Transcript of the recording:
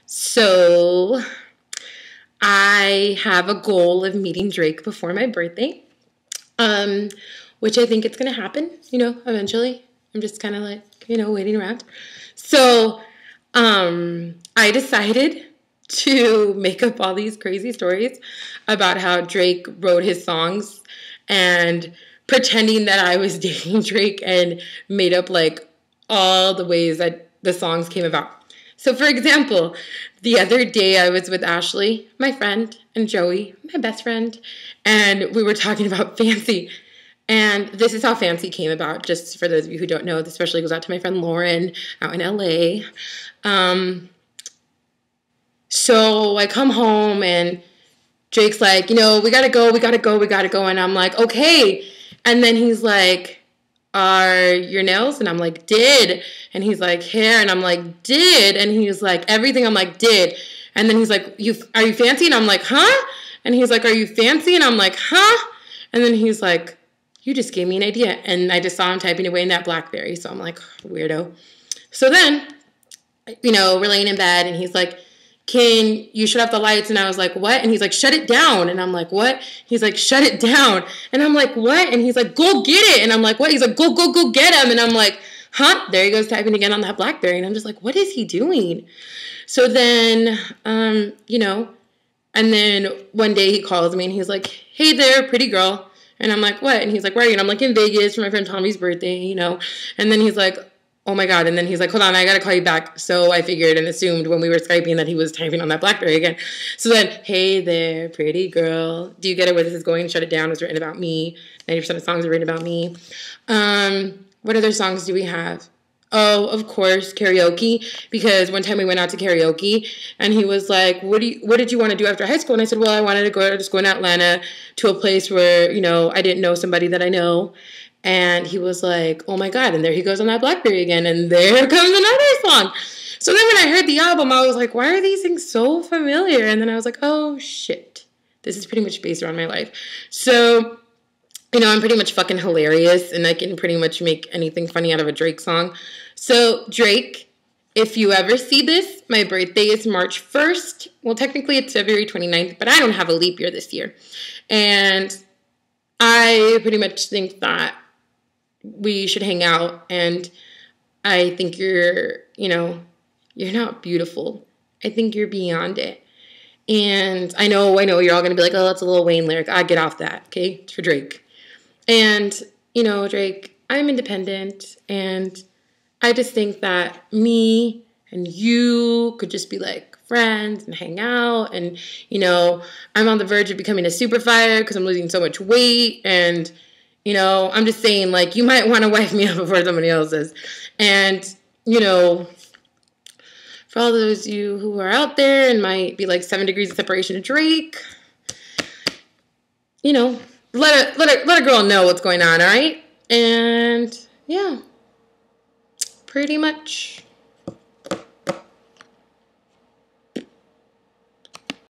So I have a goal of meeting Drake before my birthday, which I think it's going to happen, eventually. I'm just kind of like, waiting around. So I decided to make up all these crazy stories about how Drake wrote his songs and pretending that I was dating Drake and made up like all the ways that the songs came about. So for example, the other day I was with Ashley, my friend, and Joey, my best friend, and we were talking about Fancy. And this is how Fancy came about, just for those of you who don't know. This especially goes out to my friend Lauren out in LA. So I come home and Drake's like, we gotta go. And I'm like, okay. And then he's like, are your nails? And I'm like, did. And he's like, hair. And I'm like, did. And he's like, everything. I'm like, did. And then he's like, are you fancy? And I'm like, huh? And he's like, are you fancy? And I'm like, huh? And then he's like, you just gave me an idea. And I just saw him typing away in that BlackBerry. So I'm like, weirdo. So then, we're laying in bed and he's like, can you shut off the lights? And I was like, what? And he's like, shut it down. And I'm like, what? He's like, shut it down. And I'm like, what? And he's like, go get it. And I'm like, what? He's like, go get him. And I'm like, huh? There he goes typing again on that BlackBerry. And I'm just like, what is he doing? So then, and then one day he calls me and he's like, hey there, pretty girl. And I'm like, what? And he's like, where are you? And I'm like, in Vegas for my friend Tommy's birthday, And then he's like, oh my God. And then he's like, hold on, I got to call you back. So I figured and assumed when we were Skyping that he was typing on that BlackBerry again. So then, hey there, pretty girl. Do you get it where this is going? Shut It Down was written about me. 90% of songs are written about me. What other songs do we have? Oh, of course, karaoke. Because one time we went out to karaoke and he was like, what did you want to do after high school? And I said, well, I wanted to go in Atlanta to a place where, I didn't know somebody that I know. And he was like, oh my God. And there he goes on that BlackBerry again. And there comes another song. So then when I heard the album, I was like, why are these things so familiar? And then I was like, oh shit. This is pretty much based around my life. So, I'm pretty much fucking hilarious. And I can pretty much make anything funny out of a Drake song. So Drake, if you ever see this, my birthday is March 1st. Well, technically it's February 29th, but I don't have a leap year this year. And I pretty much think that we should hang out, and I think you're not beautiful. I think you're beyond it. And I know you're all going to be like, oh, that's a Lil Wayne lyric. I get off that, okay? It's for Drake. And, Drake, I'm independent, and I just think that me and you could just be like friends and hang out, and, I'm on the verge of becoming a super fire because I'm losing so much weight, and I'm just saying, like, you might want to wife me up before somebody else does. And, for all those of you who are out there and might be like 7 degrees of separation to Drake, let a girl know what's going on, all right? And, yeah, pretty much.